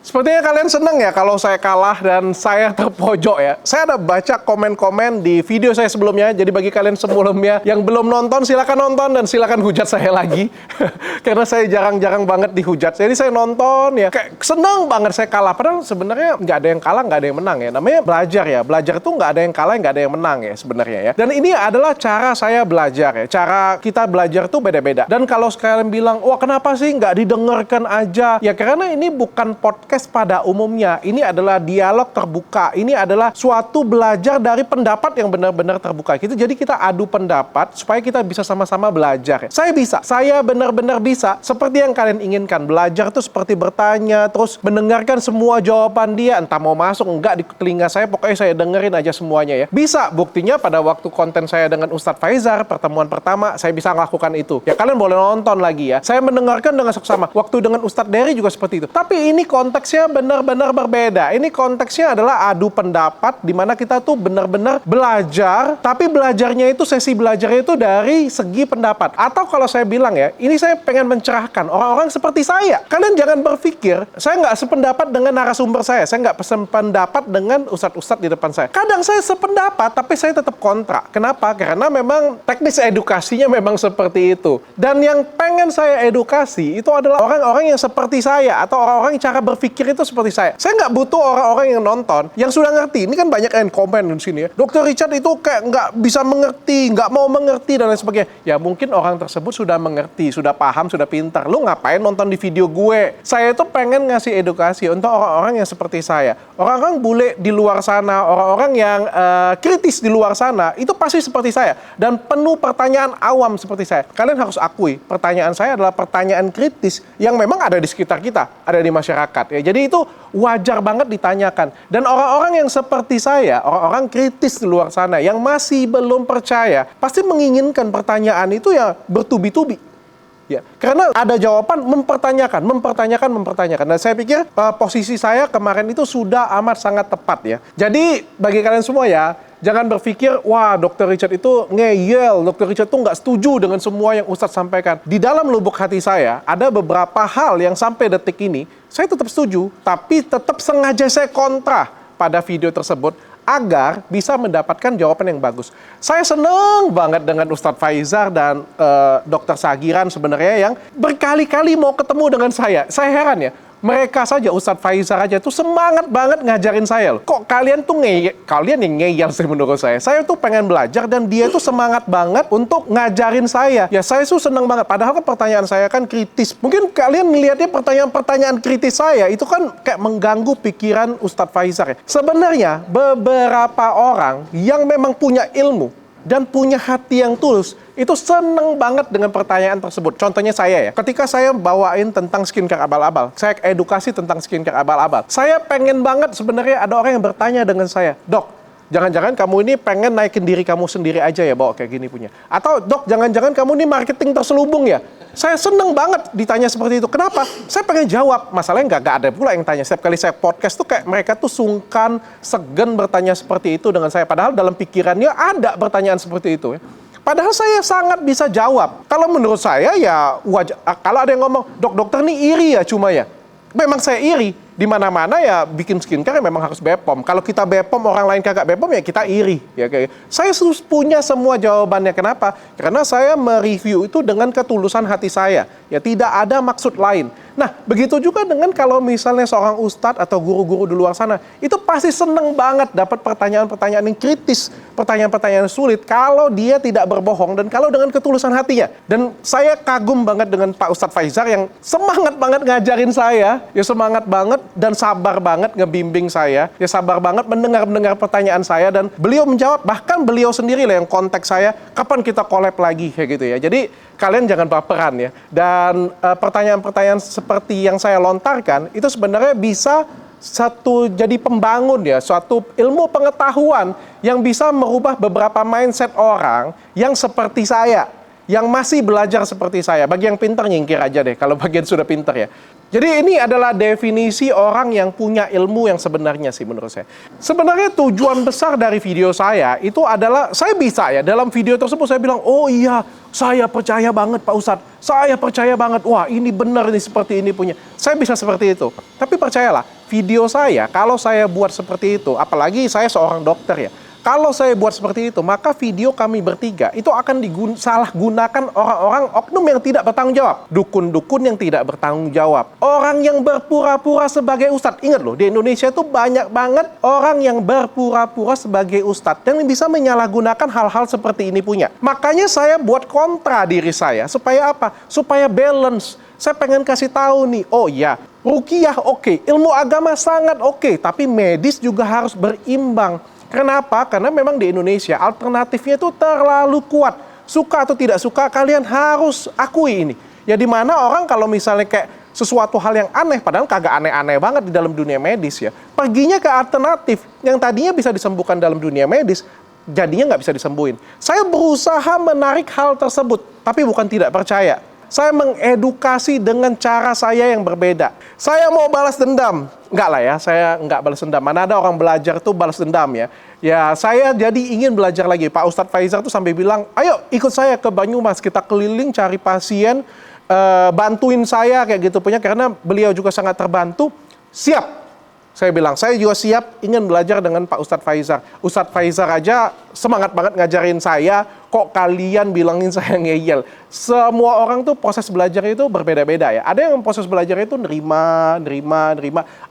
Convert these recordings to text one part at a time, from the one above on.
Sepertinya kalian senang ya kalau saya kalah dan saya terpojok ya. Saya ada baca komen-komen di video saya sebelumnya. Jadi bagi kalian sebelumnya yang belum nonton, silakan nonton dan silakan hujat saya lagi. Karena saya jarang-jarang banget dihujat. Jadi saya nonton ya, kayak senang banget saya kalah. Padahal sebenarnya nggak ada yang kalah, nggak ada yang menang ya. Namanya belajar ya. Belajar itu nggak ada yang kalah, nggak ada yang menang ya sebenarnya ya. Dan ini adalah cara saya belajar ya. Cara kita belajar tuh beda-beda. Dan kalau sekalian bilang, wah kenapa sih nggak didengarkan aja? Ya karena ini bukan podcast pada umumnya. Ini adalah dialog terbuka. Ini adalah suatu belajar dari pendapat yang benar-benar terbuka. Jadi kita adu pendapat supaya kita bisa sama-sama belajar. Saya bisa. Saya benar-benar bisa. Seperti yang kalian inginkan. Belajar itu seperti bertanya, terus mendengarkan semua jawaban dia. Entah mau masuk, enggak di telinga saya. Pokoknya saya dengerin aja semuanya ya. Bisa. Buktinya pada waktu konten saya dengan Ustadz Faizar, pertemuan pertama, saya bisa melakukan itu. Ya kalian boleh nonton lagi ya. Saya mendengarkan dengan seksama. Waktu dengan Ustadz Dery juga seperti itu. Tapi ini konteksnya benar-benar berbeda. Ini konteksnya adalah adu pendapat di mana kita tuh benar-benar belajar, tapi belajarnya itu sesi belajarnya itu dari segi pendapat. Atau kalau saya bilang ya, ini saya pengen mencerahkan orang-orang seperti saya. Kalian jangan berpikir saya nggak sependapat dengan narasumber saya nggak sependapat dengan ustadz-ustadz di depan saya. Kadang saya sependapat, tapi saya tetap kontra. Kenapa? Karena memang teknis edukasinya memang seperti itu. Dan yang pengen saya edukasi itu adalah orang-orang yang seperti saya atau orang-orang yang cara berpikir itu seperti saya. Saya nggak butuh orang-orang yang nonton, yang sudah ngerti. Ini kan banyak yang komen di sini ya. Dr. Richard itu kayak nggak bisa mengerti, nggak mau mengerti, dan lain sebagainya. Ya mungkin orang tersebut sudah mengerti, sudah paham, sudah pintar. Lu ngapain nonton di video gue? Saya itu pengen ngasih edukasi untuk orang-orang yang seperti saya. Orang-orang bule di luar sana, orang-orang yang kritis di luar sana, itu pasti seperti saya. Dan penuh pertanyaan awam seperti saya. Kalian harus akui, pertanyaan saya adalah pertanyaan kritis yang memang ada di sekitar kita, ada di masyarakat. Ya. Jadi itu wajar banget ditanyakan. Dan orang-orang yang seperti saya, orang-orang kritis di luar sana yang masih belum percaya, pasti menginginkan pertanyaan itu ya bertubi-tubi. Ya, karena ada jawaban mempertanyakan. Dan saya pikir posisi saya kemarin itu sudah amat sangat tepat ya. Jadi bagi kalian semua ya, jangan berpikir, wah Dr. Richard itu ngeyel, Dr. Richard itu nggak setuju dengan semua yang Ustadz sampaikan. Di dalam lubuk hati saya, ada beberapa hal yang sampai detik ini, saya tetap setuju, tapi tetap sengaja saya kontra pada video tersebut, agar bisa mendapatkan jawaban yang bagus. Saya seneng banget dengan Ustadz Faizar dan Dr. Sagiran sebenarnya yang berkali-kali mau ketemu dengan saya. Saya heran ya. Mereka saja, Ustadz Faizar aja tuh semangat banget ngajarin saya loh. Kok kalian tuh kalian yang ngeyel sih menurut saya. Saya tuh pengen belajar dan dia tuh semangat banget untuk ngajarin saya. Ya saya tuh seneng banget. Padahal kan pertanyaan saya kan kritis. Mungkin kalian melihatnya pertanyaan-pertanyaan kritis saya itu kan kayak mengganggu pikiran Ustadz Faizar ya. Sebenarnya beberapa orang yang memang punya ilmu dan punya hati yang tulus, itu seneng banget dengan pertanyaan tersebut. Contohnya saya ya, ketika saya bawain tentang skincare abal-abal, saya edukasi tentang skincare abal-abal, saya pengen banget sebenarnya ada orang yang bertanya dengan saya, Dok, jangan-jangan kamu ini pengen naikin diri kamu sendiri aja ya bawa kayak gini punya. Atau Dok, jangan-jangan kamu ini marketing terselubung ya. Saya seneng banget ditanya seperti itu. Kenapa? Saya pengen jawab. Masalahnya nggak ada pula yang tanya. Setiap kali saya podcast tuh kayak mereka tuh sungkan, segan bertanya seperti itu dengan saya. Padahal dalam pikirannya ada pertanyaan seperti itu ya. Padahal saya sangat bisa jawab. Kalau menurut saya ya wajar. Kalau ada yang ngomong, dokter ini iri ya cuma ya. Memang saya iri. Di mana-mana ya bikin skincare memang harus BPOM. Kalau kita BPOM, orang lain kagak BPOM ya kita iri. Ya, kayak. Saya punya semua jawabannya. Kenapa? Karena saya mereview itu dengan ketulusan hati saya. Ya tidak ada maksud lain. Nah, begitu juga dengan kalau misalnya seorang ustadz atau guru-guru di luar sana, itu pasti seneng banget dapat pertanyaan-pertanyaan yang kritis, pertanyaan-pertanyaan sulit, kalau dia tidak berbohong dan kalau dengan ketulusan hatinya. Dan saya kagum banget dengan Pak Ustadz Faizar yang semangat banget ngajarin saya, ya semangat banget dan sabar banget ngebimbing saya, ya sabar banget mendengar pertanyaan saya dan beliau menjawab, bahkan beliau sendiri lah yang kontak saya, kapan kita collab lagi, kayak gitu ya. Jadi kalian jangan baperan ya. Dan pertanyaan-pertanyaan seperti yang saya lontarkan itu sebenarnya bisa jadi pembangun ya, suatu ilmu pengetahuan yang bisa merubah beberapa mindset orang yang seperti saya, yang masih belajar seperti saya. Bagi yang pintar nyingkir aja deh kalau bagian sudah pintar ya. Jadi ini adalah definisi orang yang punya ilmu yang sebenarnya sih menurut saya. Sebenarnya tujuan besar dari video saya itu adalah, saya bisa ya dalam video tersebut saya bilang, oh iya, saya percaya banget Pak Ustadz, saya percaya banget, wah ini benar nih seperti ini punya. Saya bisa seperti itu. Tapi percayalah, video saya, kalau saya buat seperti itu, apalagi saya seorang dokter ya, kalau saya buat seperti itu, maka video kami bertiga itu akan salah gunakan orang-orang oknum yang tidak bertanggung jawab. Dukun-dukun yang tidak bertanggung jawab. Orang yang berpura-pura sebagai ustadz. Ingat loh, di Indonesia itu banyak banget orang yang berpura-pura sebagai ustadz. Yang bisa menyalahgunakan hal-hal seperti ini punya. Makanya saya buat kontra diri saya. Supaya apa? Supaya balance. Saya pengen kasih tahu nih, oh ya, ruqyah oke, ilmu agama sangat oke, tapi medis juga harus berimbang. Kenapa? Karena memang di Indonesia alternatifnya itu terlalu kuat. Suka atau tidak suka, kalian harus akui ini. Ya dimana orang kalau misalnya kayak sesuatu hal yang aneh, padahal kagak aneh-aneh banget di dalam dunia medis ya. Perginya ke alternatif yang tadinya bisa disembuhkan dalam dunia medis, jadinya nggak bisa disembuhin. Saya berusaha menarik hal tersebut, tapi bukan tidak percaya. Saya mengedukasi dengan cara saya yang berbeda. Saya mau balas dendam. Enggak lah ya, saya enggak balas dendam. Mana ada orang belajar tuh balas dendam ya. Ya, saya jadi ingin belajar lagi. Pak Ustadz Faizar tuh sampai bilang, ayo ikut saya ke Banyumas. Kita keliling cari pasien, bantuin saya kayak gitu punya. Karena beliau juga sangat terbantu. Siap. Saya bilang, saya juga siap ingin belajar dengan Pak Ustadz Faizar. Ustadz Faizar aja semangat banget ngajarin saya, kok kalian bilangin saya ngeyel. Semua orang tuh proses belajar itu berbeda-beda ya. Ada yang proses belajar itu nerima.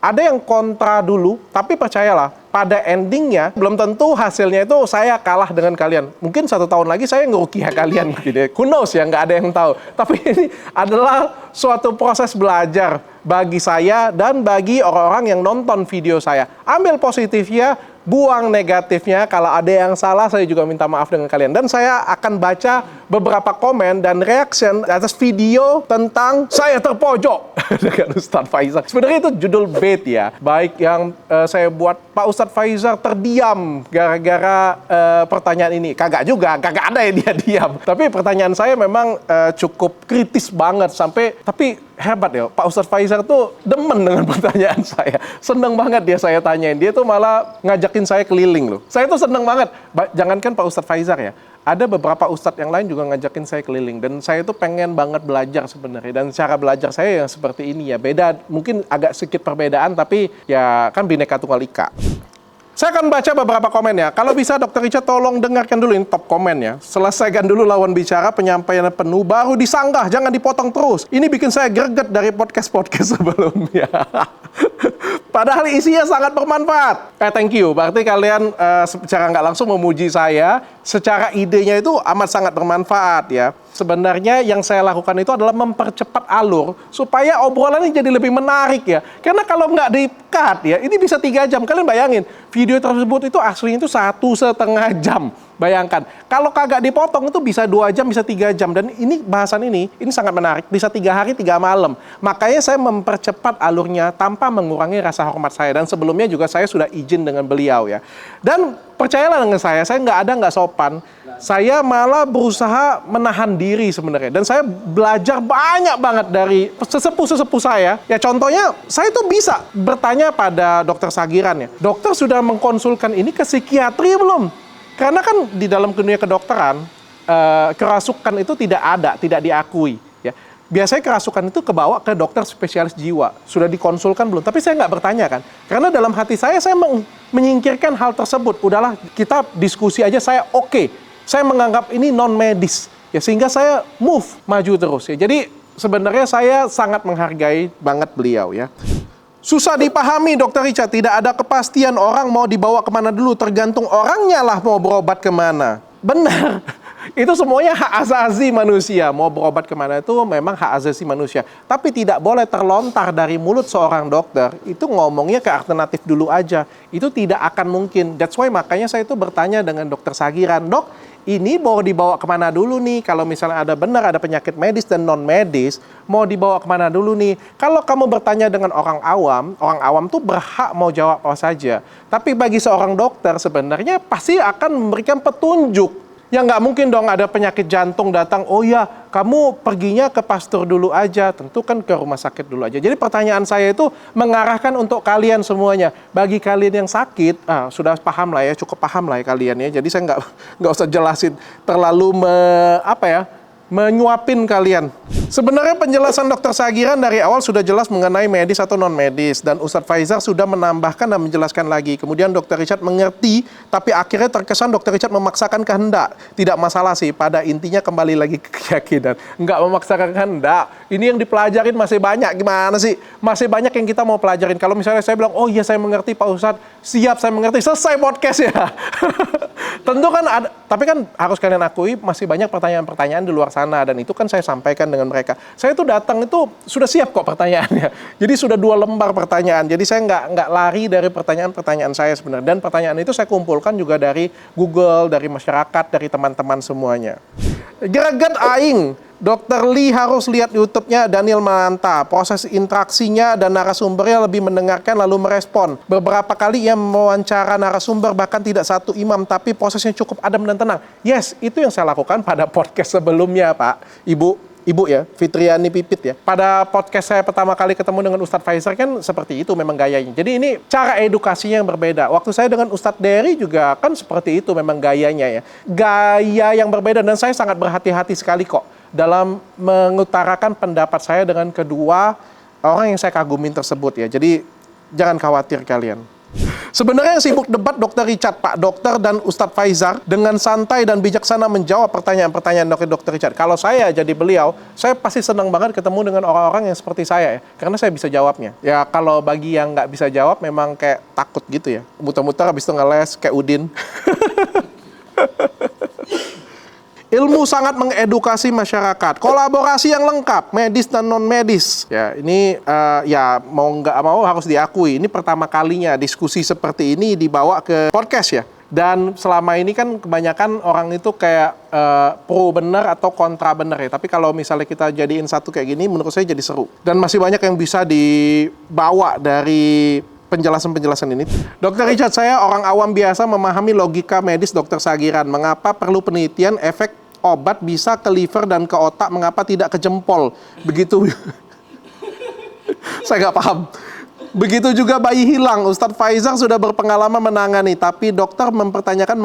Ada yang kontra dulu, tapi percayalah, pada endingnya belum tentu hasilnya itu saya kalah dengan kalian. Mungkin 1 tahun lagi saya ngeruqyah kalian. Gitu. Who knows ya, nggak ada yang tahu. Tapi ini adalah suatu proses belajar bagi saya dan bagi orang-orang yang nonton video saya. Ambil positifnya, buang negatifnya. Kalau ada yang salah, saya juga minta maaf dengan kalian. Dan saya akan baca beberapa komen dan reaction atas video tentang saya terpojok dengan Ustadz Faizar. Sebenarnya itu judul bait ya. Baik yang saya buat, Pak Ustadz Faizar terdiam gara-gara pertanyaan ini. Kagak juga, kagak ada yang dia diam. Tapi pertanyaan saya memang cukup kritis banget sampai, tapi hebat ya, Pak Ustadz Faizar tuh demen dengan pertanyaan saya. Seneng banget dia saya tanyain. Dia tuh malah ngajakin saya keliling loh. Saya tuh seneng banget. Jangankan Pak Ustadz Faizar ya, ada beberapa ustadz yang lain juga ngajakin saya keliling. Dan saya tuh pengen banget belajar sebenarnya. Dan cara belajar saya yang seperti ini ya. Beda, mungkin agak sedikit perbedaan, tapi ya kan Bhinneka Tunggal Ika. Saya akan baca beberapa komen ya. Kalau bisa Dr. Richard tolong dengarkan dulu ini top komen ya. Selesaikan dulu lawan bicara, penyampaian penuh, baru disanggah, jangan dipotong terus. Ini bikin saya greget dari podcast-podcast sebelumnya. Padahal isinya sangat bermanfaat. Thank you. Berarti kalian secara nggak langsung memuji saya. Secara idenya itu amat sangat bermanfaat ya. Sebenarnya yang saya lakukan itu adalah mempercepat alur supaya obrolan ini jadi lebih menarik ya. Karena kalau nggak di-cut ya, ini bisa 3 jam. Kalian bayangin, video tersebut itu aslinya itu 1,5 jam. Bayangkan, kalau kagak dipotong itu bisa 2 jam, bisa 3 jam. Dan ini bahasan ini sangat menarik. Bisa 3 hari, 3 malam. Makanya saya mempercepat alurnya tanpa mengurangi rasa hormat saya. Dan sebelumnya juga saya sudah izin dengan beliau ya. Dan percayalah dengan saya nggak sopan. Saya malah berusaha menahan diri sebenarnya. Dan saya belajar banyak banget dari sesepuh-sesepuh saya. Ya contohnya, saya tuh bisa bertanya pada dokter Sagiran ya. Dokter sudah mengkonsulkan ini ke psikiatri belum? Karena kan di dalam dunia kedokteran, kerasukan itu tidak ada, tidak diakui. Ya. Biasanya kerasukan itu kebawa ke dokter spesialis jiwa. Sudah dikonsulkan belum? Tapi saya nggak bertanya kan. Karena dalam hati saya menyingkirkan hal tersebut. Udahlah, kita diskusi aja, saya oke. Saya menganggap ini non-medis. Ya, sehingga saya maju terus. Ya. Jadi sebenarnya saya sangat menghargai banget beliau ya. Susah dipahami Dr. Richard, tidak ada kepastian orang mau dibawa kemana dulu, tergantung orangnya lah mau berobat kemana. Benar, itu semuanya hak asasi manusia, mau berobat kemana itu memang hak asasi manusia. Tapi tidak boleh terlontar dari mulut seorang dokter, itu ngomongnya ke alternatif dulu aja. Itu tidak akan mungkin, that's why makanya saya itu bertanya dengan dokter Sagiran, dok, ini mau dibawa kemana dulu nih? Kalau misalnya ada benar ada penyakit medis dan non-medis, mau dibawa kemana dulu nih? Kalau kamu bertanya dengan orang awam tuh berhak mau jawab apa saja. Tapi bagi seorang dokter sebenarnya pasti akan memberikan petunjuk. Ya nggak mungkin dong ada penyakit jantung datang, oh ya kamu perginya ke pastor dulu aja, tentu kan ke rumah sakit dulu aja. Jadi pertanyaan saya itu mengarahkan untuk kalian semuanya. Bagi kalian yang sakit, sudah paham lah ya, cukup paham lah ya kalian ya. Jadi saya nggak usah jelasin terlalu menyuapin kalian. Sebenarnya penjelasan Dr. Sagiran dari awal sudah jelas mengenai medis atau non-medis, dan Ustadz Faizar sudah menambahkan dan menjelaskan lagi. Kemudian Dr. Richard mengerti, tapi akhirnya terkesan Dr. Richard memaksakan kehendak. Tidak masalah sih, pada intinya kembali lagi ke keyakinan. Nggak memaksakan kehendak. Ini yang dipelajarin masih banyak, gimana sih? Masih banyak yang kita mau pelajarin. Kalau misalnya saya bilang, oh iya saya mengerti Pak Ustadz, siap saya mengerti, selesai podcast ya. Tentu kan ada, tapi kan harus kalian akui masih banyak pertanyaan-pertanyaan di luar sana, dan itu kan saya sampaikan dengan mereka. Saya tuh datang itu sudah siap kok pertanyaannya. Jadi sudah 2 lembar pertanyaan. Jadi saya nggak lari dari pertanyaan-pertanyaan saya sebenarnya. Dan pertanyaan itu saya kumpulkan juga dari Google, dari masyarakat, dari teman-teman semuanya. Greget aing, Dr. Lee harus lihat YouTube-nya Daniel Mananta. Proses interaksinya dan narasumbernya lebih mendengarkan lalu merespon. Beberapa kali ia mewawancara narasumber, bahkan tidak satu imam, tapi prosesnya cukup adem dan tenang. Yes, itu yang saya lakukan pada podcast sebelumnya, Pak. Ibu ya, Fitriani Pipit ya. Pada podcast saya pertama kali ketemu dengan Ustadz Faizar kan seperti itu memang gayanya. Jadi ini cara edukasinya yang berbeda. Waktu saya dengan Ustadz Dery juga kan seperti itu memang gayanya ya. Gaya yang berbeda, dan saya sangat berhati-hati sekali kok dalam mengutarakan pendapat saya dengan kedua orang yang saya kagumin tersebut ya. Jadi jangan khawatir kalian. Sebenarnya yang sibuk debat Dr. Richard, Pak Dokter dan Ustadz Faizar dengan santai dan bijaksana menjawab pertanyaan-pertanyaan Dr. Richard. Kalau saya jadi beliau, saya pasti senang banget ketemu dengan orang-orang yang seperti saya ya, karena saya bisa jawabnya. Ya kalau bagi yang nggak bisa jawab memang kayak takut gitu ya. Muter-muter habis itu ngeles kayak Udin. Ilmu sangat mengedukasi masyarakat. Kolaborasi yang lengkap, medis dan non-medis. Ya, ini ya mau nggak mau harus diakui. Ini pertama kalinya diskusi seperti ini dibawa ke podcast ya. Dan selama ini kan kebanyakan orang itu kayak pro benar atau kontra benar ya. Tapi kalau misalnya kita jadiin satu kayak gini, menurut saya jadi seru. Dan masih banyak yang bisa dibawa dari penjelasan-penjelasan ini. Dr. Richard, saya orang awam biasa memahami logika medis Dr. Sagiran. Mengapa perlu penelitian efek obat bisa ke liver dan ke otak, mengapa tidak ke jempol? Begitu. Saya nggak paham. Begitu juga bayi hilang. Ustadz Faizar sudah berpengalaman menangani, tapi dokter mempertanyakan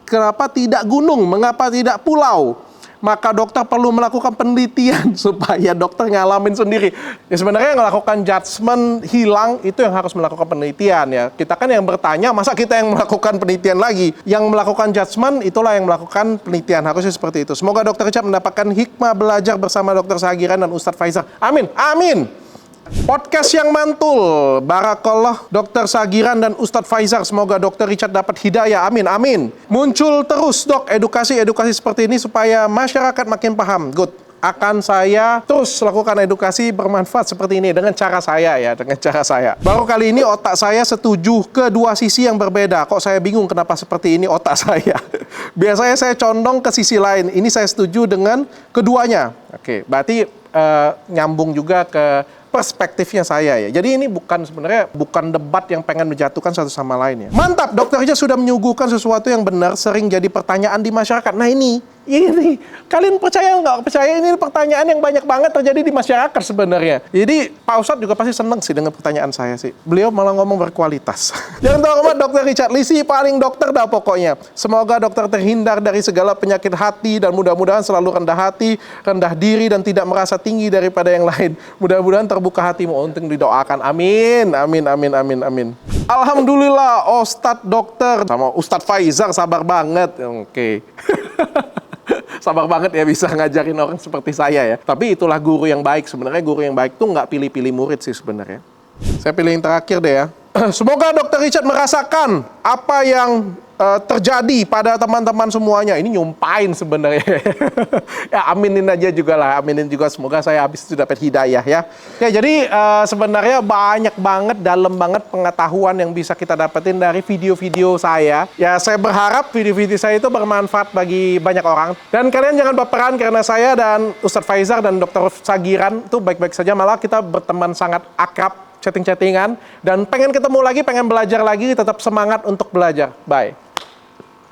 kenapa tidak gunung, mengapa tidak pulau? Maka dokter perlu melakukan penelitian supaya dokter ngalamin sendiri. Ya sebenarnya yang melakukan judgement hilang itu yang harus melakukan penelitian ya. Kita kan yang bertanya, masa kita yang melakukan penelitian lagi? Yang melakukan judgement itulah yang melakukan penelitian. Harusnya seperti itu. Semoga Dr. Richard mendapatkan hikmah belajar bersama Dr. Sagiran dan Ustadz Faizar. Amin. Amin. Podcast yang mantul, barakallah Dr. Sagiran dan Ustadz Faizar. Semoga Dr. Richard dapat hidayah, amin, amin. Muncul terus dok edukasi-edukasi seperti ini supaya masyarakat makin paham. Good, akan saya terus lakukan edukasi bermanfaat seperti ini dengan cara saya ya, dengan cara saya. Baru kali ini otak saya setuju ke 2 sisi yang berbeda. Kok saya bingung kenapa seperti ini otak saya. Biasanya saya condong ke sisi lain, ini saya setuju dengan keduanya. Oke, berarti nyambung juga ke perspektifnya saya ya. Jadi ini sebenarnya bukan debat yang pengen menjatuhkan satu sama lain ya. Mantap, Dr. Richard sudah menyuguhkan sesuatu yang benar, sering jadi pertanyaan di masyarakat. Nah ini, kalian percaya nggak percaya, ini pertanyaan yang banyak banget terjadi di masyarakat sebenarnya. Jadi Pak Ustadz juga pasti seneng sih dengan pertanyaan saya sih. Beliau malah ngomong berkualitas. Jangan tahu amat Dr. Richard, Lisi paling dokter dah pokoknya. Semoga dokter terhindar dari segala penyakit hati dan mudah-mudahan selalu rendah hati, rendah diri dan tidak merasa tinggi daripada yang lain. Mudah-mudahan terbuka hatimu untuk didoakan. Amin, amin, amin, amin, amin. Alhamdulillah, Ustadz dokter sama Ustadz Faizar sabar banget. Oke. Sabar banget ya bisa ngajarin orang seperti saya ya. Tapi itulah guru yang baik. Sebenarnya guru yang baik tuh nggak pilih-pilih murid sih sebenarnya. Saya pilih yang terakhir deh ya. Semoga Dr. Richard merasakan apa yang terjadi pada teman-teman semuanya. Ini nyumpain sebenarnya. Ya aminin aja juga lah. Aminin juga, semoga saya habis itu dapat hidayah ya. Ya jadi sebenarnya banyak banget, dalam banget pengetahuan yang bisa kita dapetin dari video-video saya. Ya saya berharap video-video saya itu bermanfaat bagi banyak orang. Dan kalian jangan baperan karena saya dan Ustadz Faizar dan Dr. Sagiran itu baik-baik saja. Malah kita berteman sangat akrab, chatting-chattingan. Dan pengen ketemu lagi, pengen belajar lagi, tetap semangat untuk belajar. Bye.